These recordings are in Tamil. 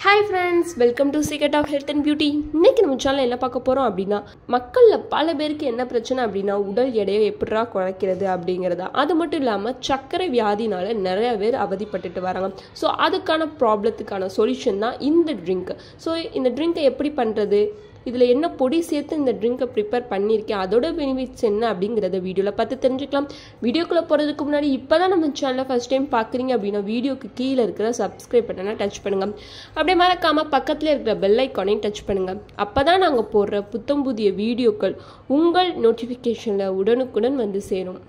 Hi friends, welcome to Secret of Health and Beauty. இன்னைக்கு நம்ம சேனல்ல என்ன பார்க்க போறோம் அப்படினா மக்கள்ல பல பேருக்கு என்ன பிரச்சனை அப்படினா உடல் எடையை எப்படிரா குறைக்கிறது அப்படிங்கறத. அது மட்டும் இல்லாம சர்க்கரை வியாதினால நிறைய பேர் அவதிப்பட்டுட்டு வராங்க. சோ அதுக்கான ப்ராப்ளத்துக்கான சொல்யூஷன் தான் இந்த ட்ரிங்க். சோ இந்த ட்ரிங்கை எப்படி பண்றது? இதுல என்ன பொடி சேர்த்து இந்த ட்ரிங்கை ப்ரிப்பேர் பண்ணியிருக்கேன், அதோட பெனிஃபிட்ஸ் என்ன அப்படிங்கறத வீடியோல பார்த்து தெரிஞ்சுக்கலாம். வீடியோக்குள்ள போறதுக்கு முன்னாடி இப்பதான் நம்ம சேனலை ஃபர்ஸ்ட் டைம் பார்க்குறீங்க அப்படின்னா வீடியோக்கு கீழே இருக்கிற சப்ஸ்கிரைப் பட்டனை டச் பண்ணுங்க. அப்படியே மறக்காம பக்கத்துல இருக்கிற பெல் ஐக்கானையும் டச் பண்ணுங்க. அப்பதான் நாங்க போடுற புத்தம் புதிய வீடியோக்கள் உங்கள் நோட்டிஃபிகேஷன்ல உடனுக்குடன் வந்து சேரும்.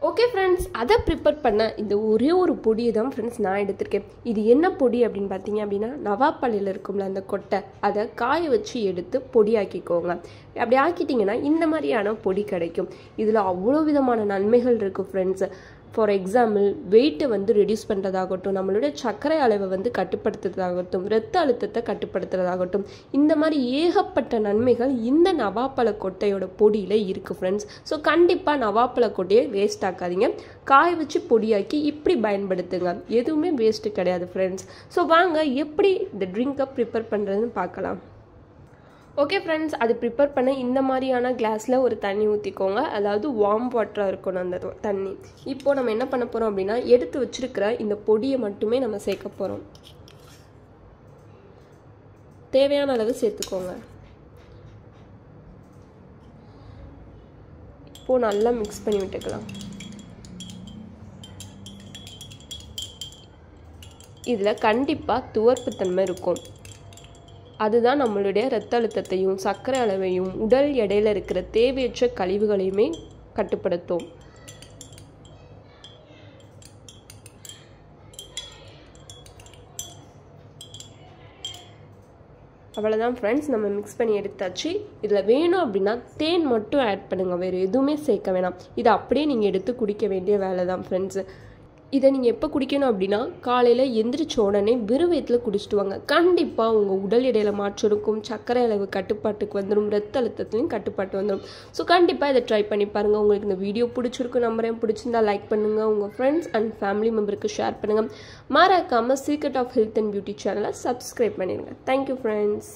ஓகே ஃப்ரெண்ட்ஸ், அதை ப்ரிப்பேர் பண்ண இந்த ஒரே ஒரு பொடியை தான் ஃப்ரெண்ட்ஸ் நான் எடுத்திருக்கேன். இது என்ன பொடி அப்படின்னு பார்த்தீங்க அப்படின்னா நவாப்பள்ளியில் இருக்கும்ல அந்த கொட்டை, அதை காய வச்சு எடுத்து பொடியாக்கிக்கோங்க. அப்படி ஆக்கிட்டிங்கன்னா இந்த மாதிரியான பொடி கிடைக்கும். இதில் அவ்வளோ விதமான நன்மைகள் இருக்குது ஃப்ரெண்ட்ஸ். ஃபார் எக்ஸாம்பிள் வெயிட்டை வந்து ரெடியூஸ் பண்ணுறதாகட்டும், நம்மளுடைய சர்க்கரை அளவை வந்து கட்டுப்படுத்துறதாகட்டும், இரத்த அழுத்தத்தை கட்டுப்படுத்துறதாகட்டும், இந்த மாதிரி ஏகப்பட்ட நன்மைகள் இந்த நவாப்பழ கொட்டையோட பொடியில் இருக்குது ஃப்ரெண்ட்ஸ். ஸோ கண்டிப்பாக நவாப்பழ கொட்டையை வேஸ்ட் ஆக்காதீங்க, காய வச்சு பொடியாக்கி இப்படி பயன்படுத்துங்க. எதுவுமே வேஸ்ட்டு கிடையாது ஃப்ரெண்ட்ஸ். ஸோ வாங்க எப்படி இந்த ட்ரிங்கை ப்ரிப்பேர் பண்ணுறதுன்னு பார்க்கலாம். ஓகே ஃப்ரெண்ட்ஸ், அது ப்ரிப்பேர் பண்ண இந்த மாதிரியான கிளாஸில் ஒரு தண்ணி ஊற்றிக்கோங்க. அதாவது வார்ம் வாட்டராக இருக்கணும் அந்த தண்ணி. இப்போது நம்ம என்ன பண்ண போகிறோம் அப்படின்னா எடுத்து வச்சுருக்கிற இந்த பொடியை மட்டுமே நம்ம சேர்க்க போகிறோம். தேவையான அளவு சேர்த்துக்கோங்க. இப்போது நல்லா மிக்ஸ் பண்ணி விட்டுக்கலாம். இதில் கண்டிப்பாக துவர்ப்புத்தன்மை இருக்கும். அதுதான் நம்மளுடைய இரத்த அழுத்தத்தையும் சர்க்கரை அளவையும் உடல் எடையில் இருக்கிற தேவையற்ற கழிவுகளையுமே கட்டுப்படுத்தும். அவ்வளோதான் ஃப்ரெண்ட்ஸ், நம்ம மிக்ஸ் பண்ணி எடுத்தாச்சு. இதில் வேணும் அப்படின்னா தேன் மட்டும் ஆட் பண்ணுங்கள், வேறு எதுவுமே சேர்க்க வேணாம். இதை அப்படியே நீங்கள் எடுத்து குடிக்க வேண்டிய வேலை தான் ஃப்ரெண்ட்ஸு. இதை நீங்கள் எப்போ குடிக்கணும் அப்படின்னா காலையில் எந்திரிச்ச உடனே வெறும் வயிற்றில் குடிச்சிட்டு வாங்க. கண்டிப்பாக உங்கள் உடல் எடையில் மாற்றம் இருக்கும், சர்க்கரை அளவு கட்டுப்பாட்டுக்கு வந்துடும், ரத்த அழுத்தத்துலையும் கட்டுப்பாட்டு வந்துடும். ஸோ கண்டிப்பாக இதை ட்ரை பண்ணி பாருங்கள். உங்களுக்கு இந்த வீடியோ பிடிச்சிருக்கு நம்புறேன். பிடிச்சிருந்தா லைக் பண்ணுங்கள், உங்கள் ஃப்ரெண்ட்ஸ் அண்ட் ஃபேமிலி மெம்பருக்கு ஷேர் பண்ணுங்கள். மறக்காமல் secret of health and beauty சேனலை சப்ஸ்கிரைப் பண்ணிடுங்க. Thank you friends.